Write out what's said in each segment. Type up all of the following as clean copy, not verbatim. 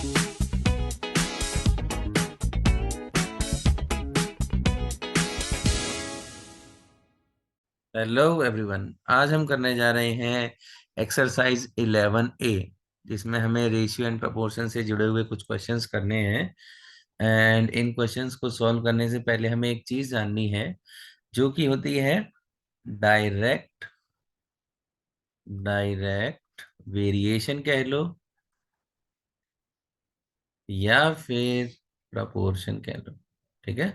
Hello everyone, आज हम करने जा रहे हैं एक्सरसाइज 11A, जिसमें हमें रेशियो एंड प्रोपोर्शन से जुड़े हुए कुछ क्वेश्चंस करने हैं। एंड इन क्वेश्चंस को सॉल्व करने से पहले हमें एक चीज जाननी है, जो कि होती है डायरेक्ट डायरेक्ट वेरिएशन कह लो, या फिर प्रोपोर्शन कह लो। ठीक है,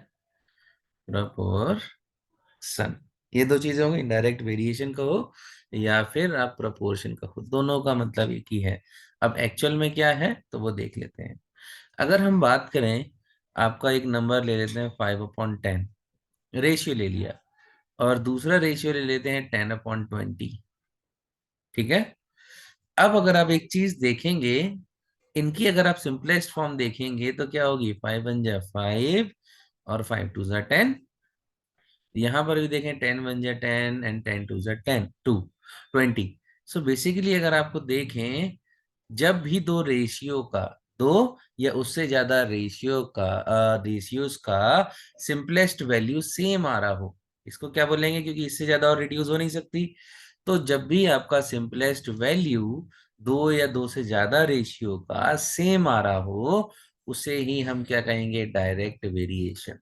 प्रोपोर्शन। ये दो चीजें होंगी, डायरेक्ट वेरिएशन कहो या फिर आप प्रोपोर्शन कहो, दोनों का मतलब एक ही है। अब एक्चुअल में क्या है तो वो देख लेते हैं। अगर हम बात करें, आपका एक नंबर ले लेते हैं 5/10, रेशियो ले लिया, और दूसरा रेशियो ले लेते हैं 10/20। ठीक है। अब अगर आप एक चीज देखेंगे, इनकी अगर आप सिंपलेस्ट फॉर्म देखेंगे तो क्या होगी, 5 1 5 और 5 2 10। यहाँ पर भी देखें, 10 1 10 एंड 10 2 10 सो बेसिकली अगर आपको देखें, जब भी दो रेशियो का, दो या उससे ज्यादा रेशियोज का सिंपलेस्ट वैल्यू सेम आ रहा हो, इसको क्या बोलेंगे, क्योंकि इससे ज्यादा और रिड्यूस हो नहीं सकती। तो जब भी आपका सिंपलेस्ट वैल्यू दो या दो से ज्यादा रेशियो का सेम आ रहा हो, उसे ही हम क्या कहेंगे, डायरेक्ट वेरिएशन।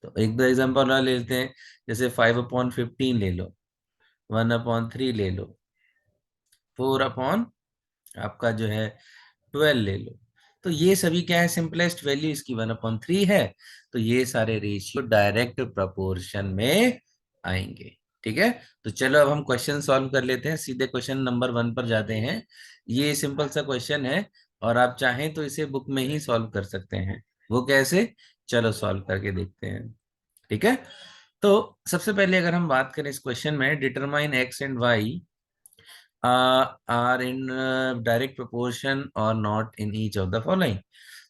तो एक दो एग्जांपल और ले लेते हैं, जैसे 5/15 ले लो, 1/3 ले लो, 4 आपका जो है 12 ले लो। तो ये सभी क्या है, सिंपलेस्ट वैल्यू इसकी 1/3 है। तो ये सारे रेशियो डायरेक्ट प्रोपोर्शन में आएंगे। ठीक है। तो चलो अब हम क्वेश्चन सॉल्व कर लेते हैं, सीधे क्वेश्चन नंबर 1 पर जाते हैं। ये सिंपल सा क्वेश्चन है, और आप चाहें तो इसे बुक में ही सॉल्व कर सकते हैं। वो कैसे, चलो सॉल्व करके देखते हैं। ठीक है। तो सबसे पहले अगर हम बात करें इस क्वेश्चन में, determine x and y are in direct proportion और not in each of the following.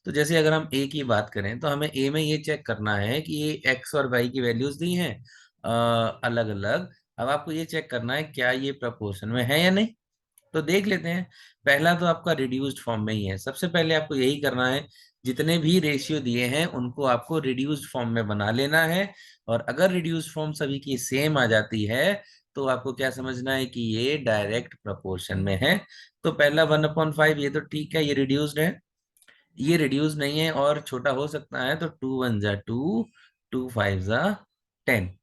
तो जैसे अगर हम ए की बात करें, तो हमें ए में ये चेक करना है कि ये एक्स और वाई की वैल्यूज दी हैं अलग अलग। अब आपको ये चेक करना है क्या ये प्रोपोर्शन में है या नहीं। तो देख लेते हैं। पहला तो आपका रिड्यूस्ड फॉर्म में ही है, सबसे पहले आपको यही करना है, जितने भी रेशियो दिए हैं उनको आपको रिड्यूस्ड फॉर्म में बना लेना है। और अगर रिड्यूस्ड फॉर्म सभी की सेम आ जाती है, तो आपको क्या समझना है कि ये डायरेक्ट प्रोपोर्शन में है। तो पहला 1/5 ये तो ठीक है, ये रिड्यूस्ड है। ये रिड्यूस नहीं है और छोटा हो सकता है, तो 2 1 जा 2, 2 5 जा 10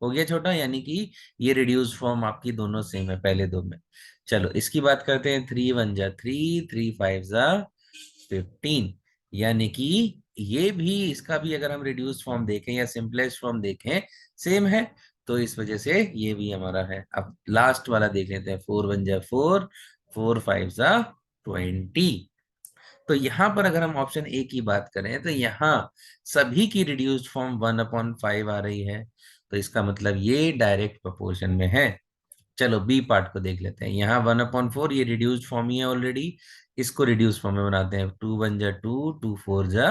हो गया छोटा, यानी कि ये रिड्यूस फॉर्म आपकी दोनों सेम है पहले दो में। चलो इसकी बात करते हैं, 3 1 जा 3, 3 5 जा 15, यानी कि ये भी, इसका भी अगर हम रिड्यूस फॉर्म देखें या सिंपलेस्ट फॉर्म देखें, सेम है। तो इस वजह से ये भी हमारा है। अब लास्ट वाला देख लेते हैं, 4 1 जा 4, 4 5 जा 20। तो यहाँ पर अगर हम ऑप्शन ए की बात करें, तो यहाँ सभी की रिड्यूस्ड फॉर्म 1/5 आ रही है। तो इसका मतलब ये डायरेक्ट प्रोपोर्शन में है। चलो बी पार्ट को देख लेते हैं। यहाँ 1/4 ये रिड्यूस्ड फॉर्म ही है ऑलरेडी, इसको रिड्यूस्ड फॉर्म में बनाते हैं। 2 1 जा 2, 2 4 जा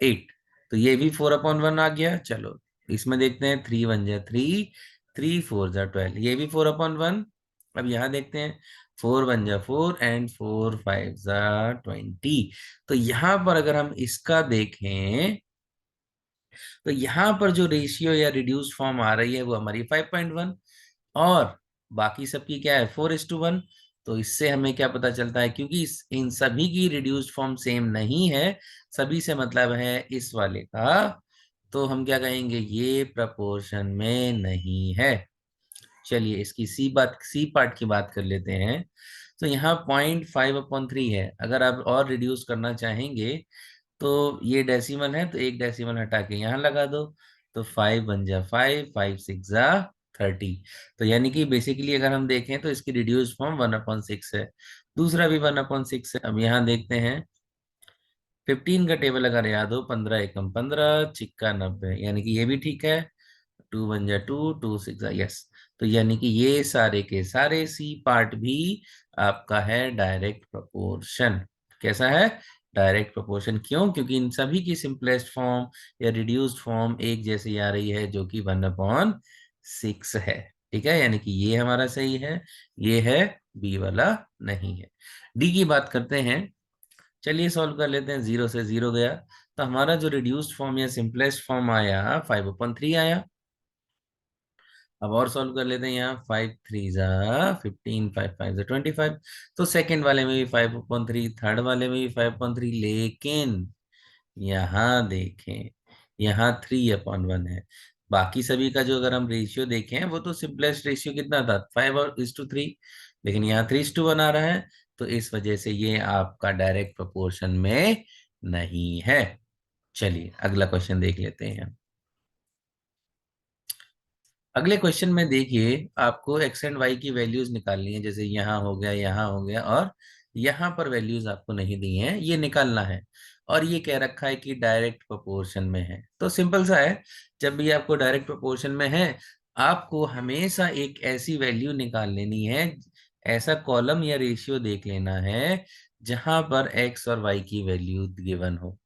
8, तो ये भी 4/1 आ गया। चलो इसमें देखते हैं, 3 1 जा 3, 3 4 जा 12, ये भी 4/1। अब यहाँ देखते हैं, 4 1 जा 4 एंड 4 5 जा 20। तो यहाँ पर अगर हम इसका देखें, तो यहाँ पर जो रेशियो या रिड्यूस फॉर्म आ रही है वो हमारी 5.1, और बाकी सबकी क्या है, 4:1। तो इससे हमें क्या पता चलता है, क्योंकि इन सभी की रिड्यूस्ड फॉर्म सेम नहीं है, सभी से मतलब है इस वाले का, तो हम क्या कहेंगे, ये प्रपोर्शन में नहीं है। चलिए इसकी सी पार्ट की बात कर लेते हैं। तो यहाँ 0.5/3 है, अगर आप और रिड्यूस करना चाहेंगे, तो ये डेसिमल है, तो एक डेसिमल हटा के यहाँ लगा दो। तो 5 1 जा 5, 5 6 जा 30। तो यानी कि बेसिकली अगर हम देखें, तो इसकी रिड्यूस फॉर्म 1/6 है, दूसरा भी 1/6 है। अब यहाँ देखते हैं, 15 का टेबल अगर याद हो, 15 × 1 = 15, छिक्का 90, यानी कि ये भी ठीक है। 2 1 जा 2, 2 6 जा, यस। तो यानी कि ये सारे के सारे सी पार्ट भी आपका है डायरेक्ट प्रोपोर्शन। कैसा है, डायरेक्ट प्रोपोर्शन। क्यों, क्योंकि इन सभी की सिंपलेस्ट फॉर्म या रिड्यूस्ड फॉर्म एक जैसी आ रही है, जो कि 1/6 है। ठीक है, यानी कि ये हमारा सही है, ये है, बी वाला नहीं है। डी की बात करते हैं। चलिए सॉल्व कर लेते हैं। 0 से 0 गया, तो हमारा जो रिड्यूस्ड फॉर्म या सिंपलेस्ट फॉर्म आया 5/3 आया। अब और सॉल्व कर लेते हैं। यहाँ 5 3 जा 15, 5 5 जा 25। तो सेकंड वाले में भी 5/3, थर्ड वाले में भी 5/3, लेकिन यहाँ देखें, यहाँ 3/1 है। बाकी सभी का जो अगर हम रेशियो देखें, वो तो सिंपलेस्ट रेशियो कितना था, 5:3, लेकिन यहाँ 3:1 आ रहा है। तो इस वजह से ये आपका डायरेक्ट प्रोपोर्शन में नहीं है। चलिए अगला क्वेश्चन देख लेते हैं। अगले क्वेश्चन में देखिए, आपको एक्स एंड वाई की वैल्यूज निकालनी है। जैसे यहाँ हो गया, यहाँ हो गया, और यहाँ पर वैल्यूज आपको नहीं दी हैं, ये निकालना है। और ये कह रखा है कि डायरेक्ट प्रोपोर्शन में है। तो सिंपल सा है, जब भी आपको डायरेक्ट प्रोपोर्शन में है, आपको हमेशा एक ऐसी वैल्यू निकाल लेनी है, ऐसा कॉलम या रेशियो देख लेना है जहां पर एक्स और वाई की वैल्यू गिवन हो,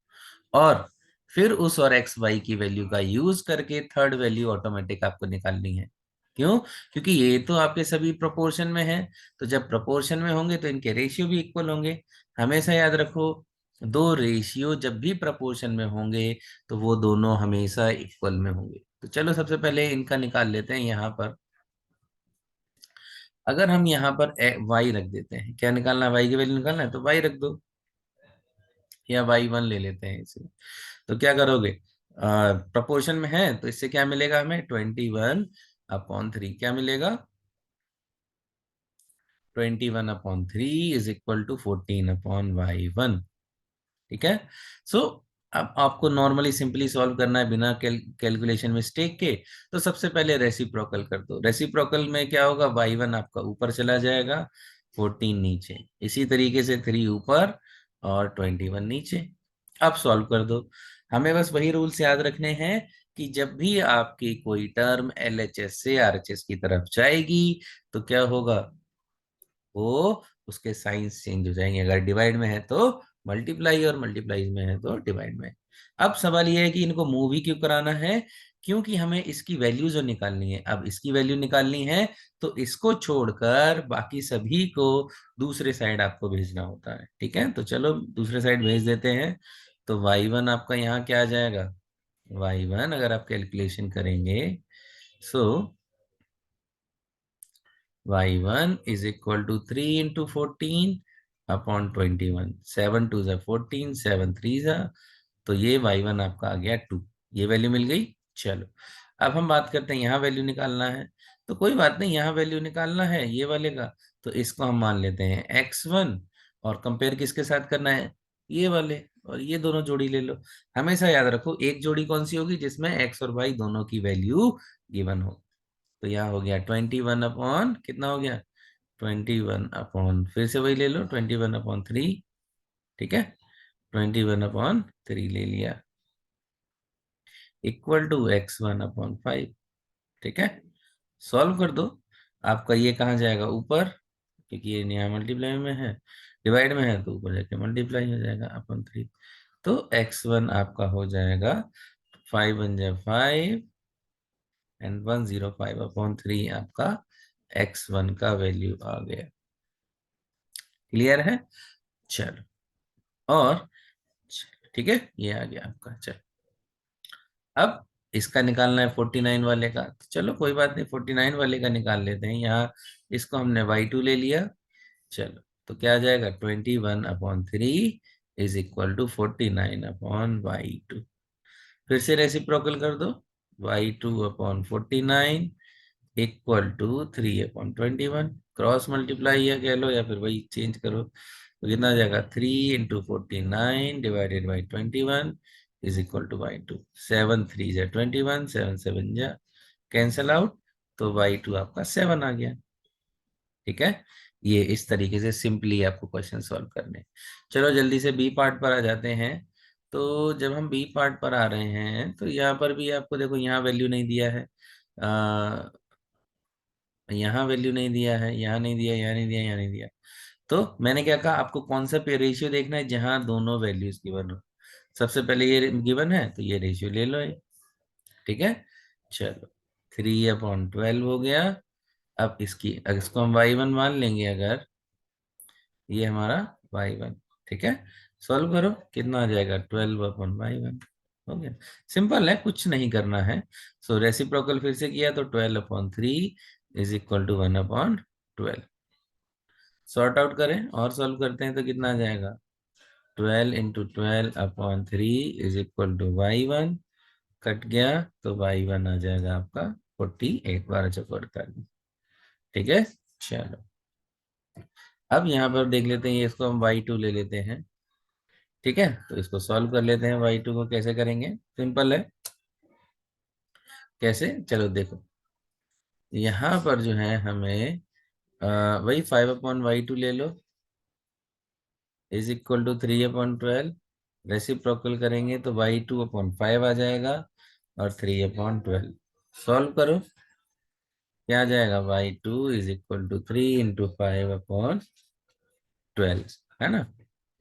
और फिर उस और एक्स वाई की वैल्यू का यूज करके थर्ड वैल्यू ऑटोमेटिक आपको निकालनी है। क्यों? क्योंकि ये तो आपके सभी प्रोपोर्शन में है। तो जब प्रोपोर्शन में होंगे तो इनके रेशियो भी इक्वल होंगे। हमेशा याद रखो, दो रेशियो जब भी प्रोपोर्शन में होंगे तो वो दोनों हमेशा इक्वल में होंगे। तो चलो सबसे पहले इनका निकाल लेते हैं। यहाँ पर अगर हम यहाँ पर वाई रख देते हैं, क्या निकालना है, वाई की वैल्यू निकालना है, तो वाई रख दो, या y1 ले लेते हैं इसे। तो क्या करोगे, प्रपोर्शन में है तो इससे क्या मिलेगा हमें, 21/3 क्या मिलेगा, 21/3 इज इक्वल टू 14/y1। ठीक है। सो अब आपको नॉर्मली सिंपली सॉल्व करना है बिना कैलकुलेशन मिस्टेक के। तो सबसे पहले रेसिप्रोकल कर दो। रेसिप्रोकल में क्या होगा, y1 आपका ऊपर चला जाएगा, 14 नीचे, इसी तरीके से 3 ऊपर और 21 नीचे। अब सॉल्व कर दो। हमें बस वही रूल्स याद रखने हैं कि जब भी आपकी कोई टर्म एलएचएस से आरएचएस की तरफ जाएगी तो क्या होगा, वो उसके साइंस चेंज हो जाएंगे। अगर डिवाइड में है तो मल्टीप्लाई, और मल्टीप्लाई में है तो डिवाइड में। अब सवाल ये है कि इनको मूव ही क्यों कराना है, क्योंकि हमें इसकी वैल्यू जो निकालनी है, अब इसकी वैल्यू निकालनी है तो इसको छोड़कर बाकी सभी को दूसरे साइड आपको भेजना होता है। ठीक है, तो चलो दूसरे साइड भेज देते हैं। तो y1 आपका यहाँ क्या आ जाएगा, y1 अगर आप कैलकुलेशन करेंगे, सो y1 is equal to 3 into 14 upon 21। 7 2 जा 14, 7 3 जा, तो ये y1 आपका आ गया 2। ये वैल्यू मिल गई। चलो अब हम बात करते हैं, यहाँ वैल्यू निकालना है। तो कोई बात नहीं, यहाँ वैल्यू निकालना है ये वाले का, तो इसको हम मान लेते हैं x1, और कंपेयर किसके साथ करना है, ये वाले, और ये दोनों जोड़ी ले लो। हमेशा याद रखो, एक जोड़ी कौन सी होगी, जिसमें x और y दोनों की वैल्यू गिवन हो। तो यहाँ हो गया 21 अपॉन कितना हो गया, 21/, फिर से वही ले लो, 21/3। ठीक है, 21/3 ले लिया, इक्वल टू x1/5। ठीक है, सॉल्व कर दो। आपका ये कहाँ जाएगा, ऊपर, क्योंकि ये यहाँ मल्टीप्लाई में है, डिवाइड में है तो ऊपर जाके मल्टीप्लाई हो जाएगा अपॉन 3। तो x1 आपका हो जाएगा 5 1 5 एंड 105/3 आपका x1 का वैल्यू आ गया। क्लियर है। चलो, और ठीक है, ये आ गया आपका। चलो अब इसका निकालना है 49 वाले का। तो चलो कोई बात नहीं, 49 वाले का निकाल लेते हैं। यहाँ इसको हमने y2 ले लिया। चलो तो क्या आ जाएगा, 21/3 इज इक्वल टू 49/y2। फिर से रेसिप्रोकल कर दो, y2/49 equal to 3/21। Cross multiply या कह लो, या फिर वही चेंज करो, तो कितना आ जाएगा, 3 × 49 divided by 21 is equal to y2। 7 3 जा 21, 7 7 जा कैंसल आउट, तो y2 आपका 7 आ गया। ठीक है, ये इस तरीके से सिंपली आपको क्वेश्चन सॉल्व करने हैं। चलो जल्दी से बी पार्ट पर आ जाते हैं। तो जब हम बी पार्ट पर आ रहे हैं तो यहाँ पर भी आपको देखो, यहाँ वैल्यू नहीं दिया है, यहाँ वैल्यू नहीं दिया है, यहाँ नहीं दिया, यहाँ नहीं दिया, यहाँ नहीं दिया। तो मैंने क्या कहा, आपको कौन सा पे रेशियो देखना है जहां दोनों वैल्यूज गिवन हो। सबसे पहले ये गिवन है तो ये रेशियो ले लो ये। ठीक है, चलो 3/12 हो गया। अब इसको हम y1 मान लेंगे, अगर ये हमारा y1। ठीक है, सॉल्व करो, कितना आ जाएगा 12/y1। हो गया, सिंपल है, कुछ नहीं करना है। सो रेसिप्रोकल फिर से किया तो 12/3 is equal to 1/12। Sort out करें और सॉल्व करते हैं तो कितना आ जाएगा, 12 × 12/3 is equal to y1। Cut गया तो y1 आ जाएगा आपका 48, 12×4 = 48। ठीक है, चलो अब यहाँ पर देख लेते हैं, ये इसको हम y2 ले लेते हैं। ठीक है, तो इसको सॉल्व कर लेते हैं। y2 को कैसे करेंगे, सिंपल है। कैसे, चलो देखो, यहाँ पर जो है हमें वही 5/y2 ले लो इज इक्वल टू 3/12। रेसिप्रोकल करेंगे तो y2/5 आ जाएगा और 3/12। सॉल्व करो, क्या आ जाएगा, y2 इज इक्वल टू 3 × 5/12, है ना।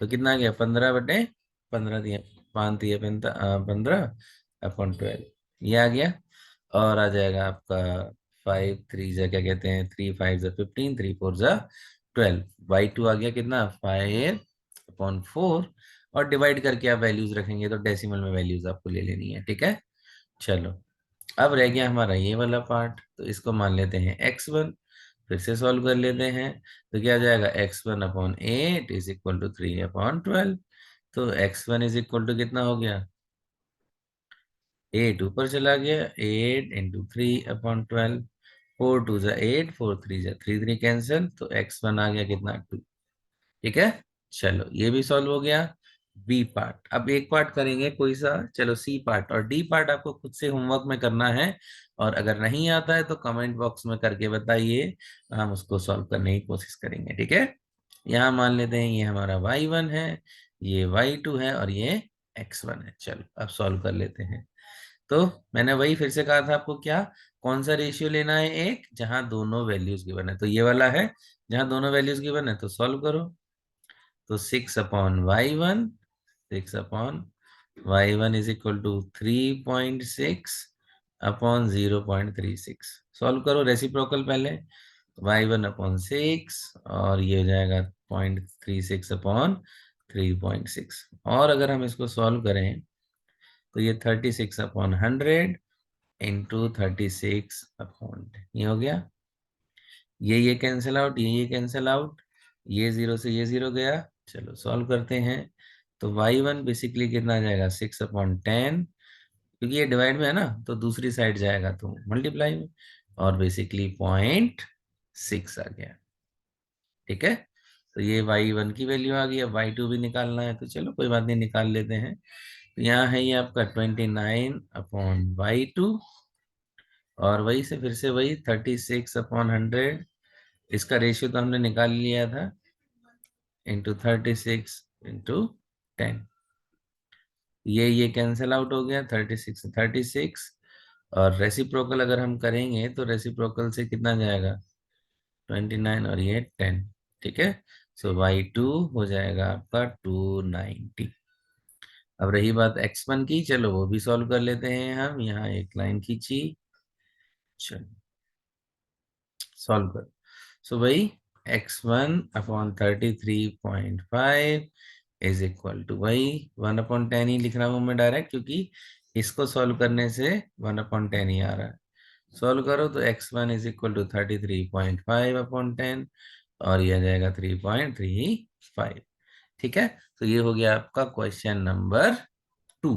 तो कितना आ गया, 15/15 दिया, 5 दिए 15/12 ये आ गया। और आ जाएगा आपका 5 3 जा क्या कहते हैं, 3 5 = 15, 3 4 = 12। y2 आ गया कितना, 5/4। और डिवाइड करके आप वैल्यूज रखेंगे तो डेसिमल में वैल्यूज आपको ले लेनी है। ठीक है, चलो अब रह गया हमारा ये वाला पार्ट, तो इसको मान लेते हैं x1। फिर से सॉल्व कर लेते हैं, तो क्या आ जाएगा, x1/8 इज इक्वल टू 3/12। तो x1 इज इक्वल टू कितना हो गया, 8 ऊपर चला गया, 8 × 3/12। 4 2 = 8, 4 3 = 3 कैंसिल, तो x1 आ गया कितना, 2। ठीक है, चलो ये भी सॉल्व हो गया। बी पार्ट, अब एक पार्ट करेंगे कोई सा, चलो सी पार्ट और डी पार्ट आपको खुद से होमवर्क में करना है। और अगर नहीं आता है तो कमेंट बॉक्स में करके बताइए, हम उसको सॉल्व करने की कोशिश करेंगे। ठीक है, यहाँ मान लेते हैं ये हमारा y1 है, ये y2 है और ये x1 है। चलो अब सॉल्व कर लेते हैं। तो मैंने वही फिर से कहा था आपको, क्या कौन सा रेशियो लेना है, एक जहां दोनों वैल्यूज गिवन है, तो ये वाला है जहां दोनों वैल्यूज गिवन है। तो सॉल्व करो, तो 6/y1, 6/y1 is equal to 3.6/0.36। Solve करो रेसिप्रोकल पहले, y1/6 और ये हो जाएगा 0.36/3.6। और अगर हम इसको सॉल्व करें तो ये 36/100 इंटू 36/10 ये हो गया। ये कैंसिल आउट, ये कैंसिल आउट, ये जीरो से ये जीरो गया। चलो सॉल्व करते हैं, तो y1 बेसिकली कितना आ जाएगा, 6/10। क्योंकि ये डिवाइड में है ना, तो दूसरी साइड जाएगा तो मल्टीप्लाई में, और बेसिकली 0.6 आ गया। ठीक है, तो ये y1 की वैल्यू आ गई। अब y2 भी निकालना है, तो चलो कोई बात नहीं, निकाल लेते हैं। तो यहाँ है ये आपका 29/y2, और वही से फिर से वही 36/100। इसका रेशियो तो हमने निकाल लिया था, इंटू 36/10। ये कैंसिल आउट हो गया, 36 और रेसिप्रोकल अगर हम करेंगे तो रेसिप्रोकल से कितना जाएगा, 29 और ये 10। ठीक है, सो y2 हो जाएगा आपका 290। अब रही बात x1 की, चलो वो भी सॉल्व कर लेते हैं हम। यहाँ एक लाइन खींची, चलो सॉल्व कर। सो भाई x1/33.5 इज इक्वल टू वही 1/10 ही लिख रहा हूं मैं डायरेक्ट, क्योंकि इसको सॉल्व करने से 1/10 ही आ रहा है। सॉल्व करो तो x1 इज इक्वल टू 33.5/10 और ये आ जाएगा 3.35। ठीक है, तो ये हो गया आपका क्वेश्चन नंबर